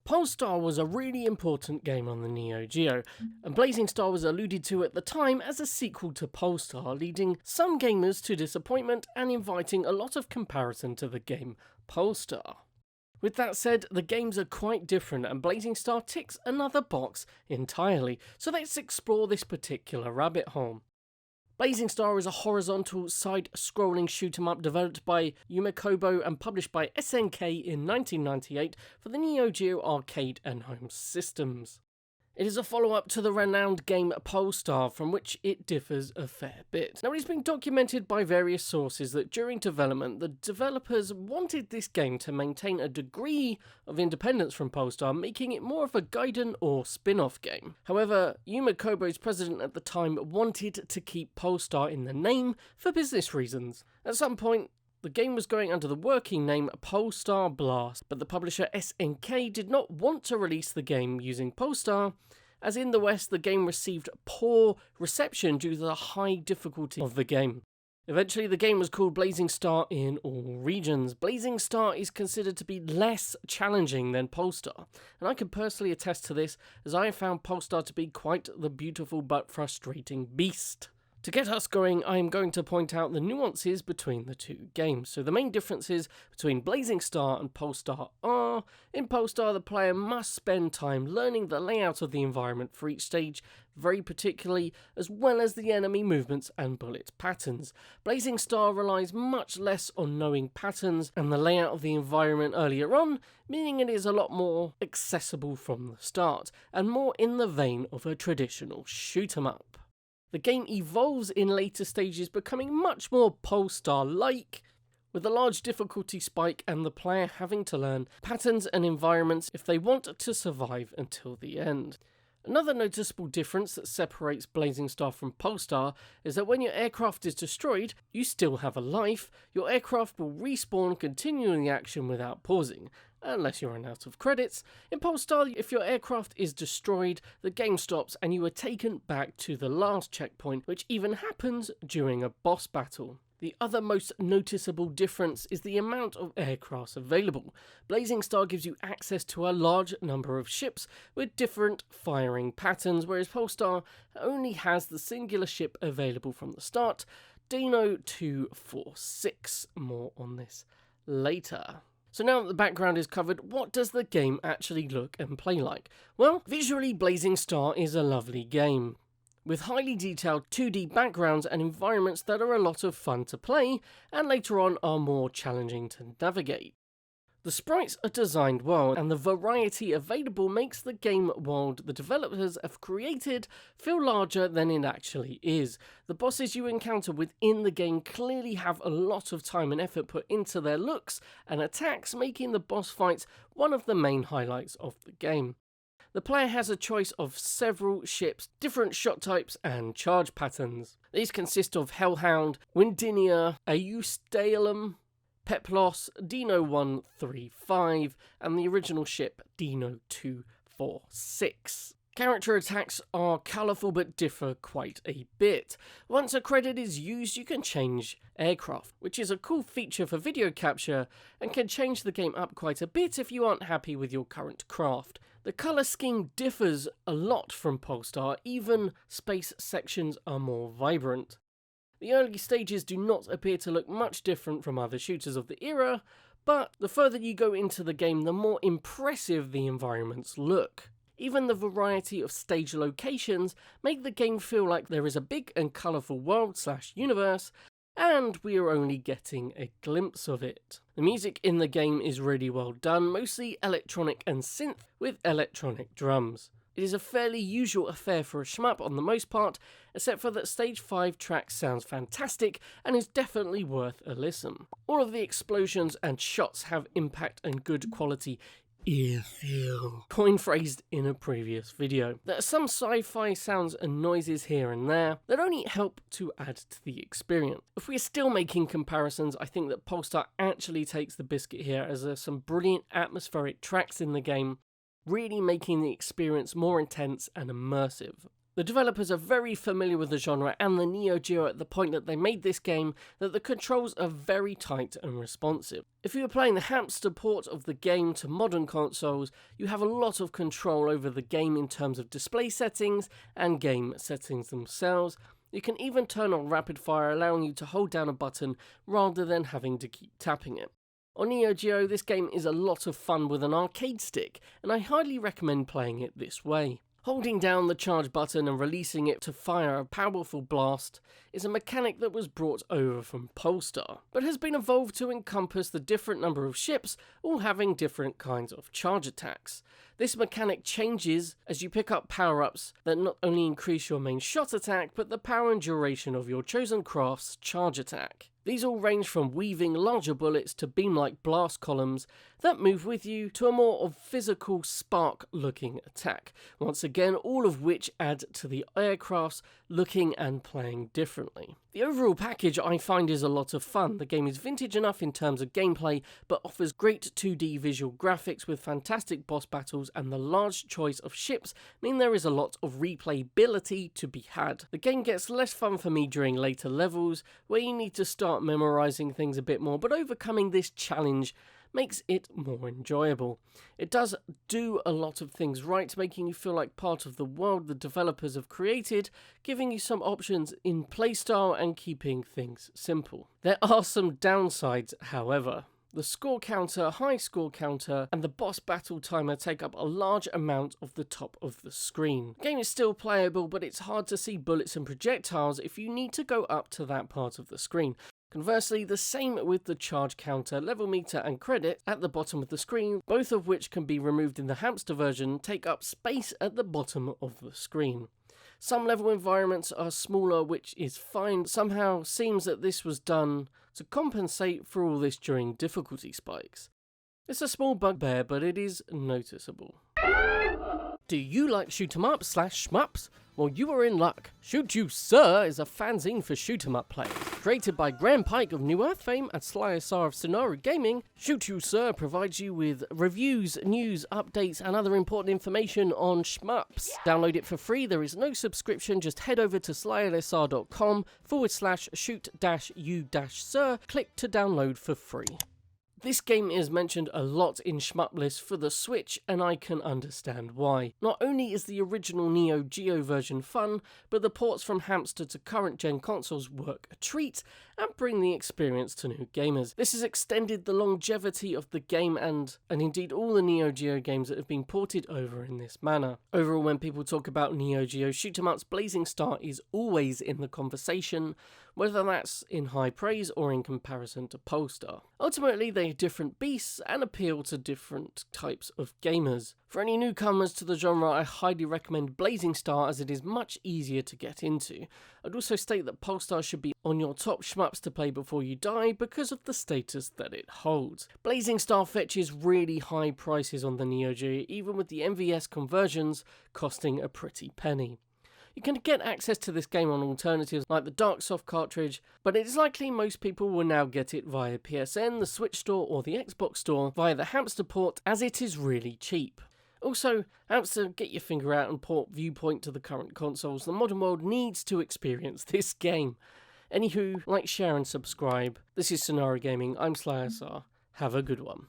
Pulstar was a really important game on the Neo Geo, and Blazingstar was alluded to at the time as a sequel to Pulstar, leading some gamers to disappointment and inviting a lot of comparison to the game Pulstar. With that said, the games are quite different and Blazingstar ticks another box entirely, so let's explore this particular rabbit hole. Blazingstar is a horizontal side-scrolling shoot-'em-up developed by Umekobo and published by SNK in 1998 for the Neo Geo arcade and home systems. It is a follow-up to the renowned game Pulstar, from which it differs a fair bit. Now, it has been documented by various sources that during development, the developers wanted this game to maintain a degree of independence from Pulstar, making it more of a Gaiden or spin-off game. However, Umekobo's president at the time wanted to keep Pulstar in the name for business reasons. At some point, the game was going under the working name Pulstar Blast, but the publisher SNK did not want to release the game using Pulstar, as in the West the game received poor reception due to the high difficulty of the game. Eventually the game was called Blazingstar in all regions. Blazingstar is considered to be less challenging than Pulstar, and I can personally attest to this as I have found Pulstar to be quite the beautiful but frustrating beast. To get us going, I am going to point out the nuances between the two games. So the main differences between Blazingstar and Pulstar are, in Pulstar the player must spend time learning the layout of the environment for each stage very particularly, as well as the enemy movements and bullet patterns. Blazingstar relies much less on knowing patterns and the layout of the environment earlier on, meaning it is a lot more accessible from the start, and more in the vein of a traditional shoot-'em-up. The game evolves in later stages, becoming much more Pulstar-like, with a large difficulty spike and the player having to learn patterns and environments if they want to survive until the end. Another noticeable difference that separates Blazingstar from Pulstar is that when your aircraft is destroyed, you still have a life. Your aircraft will respawn, continuing the action without pausing, unless you run out of credits. In Pulstar, if your aircraft is destroyed, the game stops and you are taken back to the last checkpoint, which even happens during a boss battle. The other most noticeable difference is the amount of aircrafts available. Blazingstar gives you access to a large number of ships with different firing patterns, whereas Pulstar only has the singular ship available from the start, Dino 246. More on this later. So now that the background is covered, what does the game actually look and play like? Well, visually Blazingstar is a lovely game, with highly detailed 2D backgrounds and environments that are a lot of fun to play, and later on are more challenging to navigate. The sprites are designed well, and the variety available makes the game world the developers have created feel larger than it actually is. The bosses you encounter within the game clearly have a lot of time and effort put into their looks and attacks, making the boss fights one of the main highlights of the game. The player has a choice of several ships, different shot types and charge patterns. These consist of Hellhound, Windinia, Eustalum, Peplos, Dino 135, and the original ship Dino 246. Character attacks are colourful but differ quite a bit. Once a credit is used, you can change aircraft, which is a cool feature for video capture and can change the game up quite a bit if you aren't happy with your current craft. The colour scheme differs a lot from Pulstar, even space sections are more vibrant. The early stages do not appear to look much different from other shooters of the era, but the further you go into the game, the more impressive the environments look. Even the variety of stage locations make the game feel like there is a big and colourful world/universe, and we are only getting a glimpse of it. The music in the game is really well done, mostly electronic and synth with electronic drums. It is a fairly usual affair for a shmup on the most part, except for that Stage 5 track sounds fantastic and is definitely worth a listen. All of the explosions and shots have impact and good quality ear feel, coin phrased in a previous video. There are some sci-fi sounds and noises here and there that only help to add to the experience. If we're still making comparisons, I think that Pulsar actually takes the biscuit here, as there are some brilliant atmospheric tracks in the game, really making the experience more intense and immersive. The developers are very familiar with the genre and the Neo Geo at the point that they made this game that the controls are very tight and responsive. If you are playing the Hamster port of the game to modern consoles, you have a lot of control over the game in terms of display settings and game settings themselves. You can even turn on rapid fire, allowing you to hold down a button rather than having to keep tapping it. On Neo Geo, this game is a lot of fun with an arcade stick, and I highly recommend playing it this way. Holding down the charge button and releasing it to fire a powerful blast is a mechanic that was brought over from Pulstar, but has been evolved to encompass the different number of ships, all having different kinds of charge attacks. This mechanic changes as you pick up power-ups that not only increase your main shot attack, but the power and duration of your chosen craft's charge attack. These all range from weaving larger bullets to beam-like blast columns that move with you to a more of physical spark-looking attack. Once again, all of which add to the aircrafts looking and playing differently. The overall package I find is a lot of fun. The game is vintage enough in terms of gameplay, but offers great 2D visual graphics with fantastic boss battles, and the large choice of ships mean there is a lot of replayability to be had. The game gets less fun for me during later levels, where you need to start memorizing things a bit more, but overcoming this challenge makes it more enjoyable. It does do a lot of things right, making you feel like part of the world the developers have created, giving you some options in playstyle and keeping things simple. There are some downsides, however. The score counter, high score counter, and the boss battle timer take up a large amount of the top of the screen. The game is still playable, but it's hard to see bullets and projectiles if you need to go up to that part of the screen. Conversely, the same with the charge counter, level meter and credit at the bottom of the screen, both of which can be removed in the Hamster version, take up space at the bottom of the screen. Some level environments are smaller, which is fine. Somehow seems that this was done to compensate for all this during difficulty spikes. It's a small bugbear, but it is noticeable. Do you like shoot 'em up / shmups? Well, you are in luck. Shoot You Sir is a fanzine for shoot 'em up players. Created by Graham Pike of New Earth fame and SlySR of Sunaru Gaming, Shoot You Sir provides you with reviews, news, updates, and other important information on shmups. Download it for free. There is no subscription. Just head over to slysr.com/shoot-you-sir. Click to download for free. This game is mentioned a lot in shmup lists for the Switch, and I can understand why. Not only is the original Neo Geo version fun, but the ports from Hamster to current gen consoles work a treat and bring the experience to new gamers. This has extended the longevity of the game and indeed all the Neo Geo games that have been ported over in this manner. Overall, when people talk about Neo Geo shoot 'em ups, Blazingstar is always in the conversation, whether that's in high praise or in comparison to Pulstar. Ultimately, they are different beasts and appeal to different types of gamers. For any newcomers to the genre, I highly recommend Blazingstar as it is much easier to get into. I'd also state that Pulstar should be on your top shmups to play before you die because of the status that it holds. Blazingstar fetches really high prices on the Neo Geo, even with the MVS conversions costing a pretty penny. You can get access to this game on alternatives like the Darksoft cartridge, but it is likely most people will now get it via PSN, the Switch Store or the Xbox Store via the Hamster port, as it is really cheap. Also, Hamster, get your finger out and port Viewpoint to the current consoles. The modern world needs to experience this game. Anywho, like, share and subscribe. This is Sunaru Gaming, I'm SlySR. Have a good one.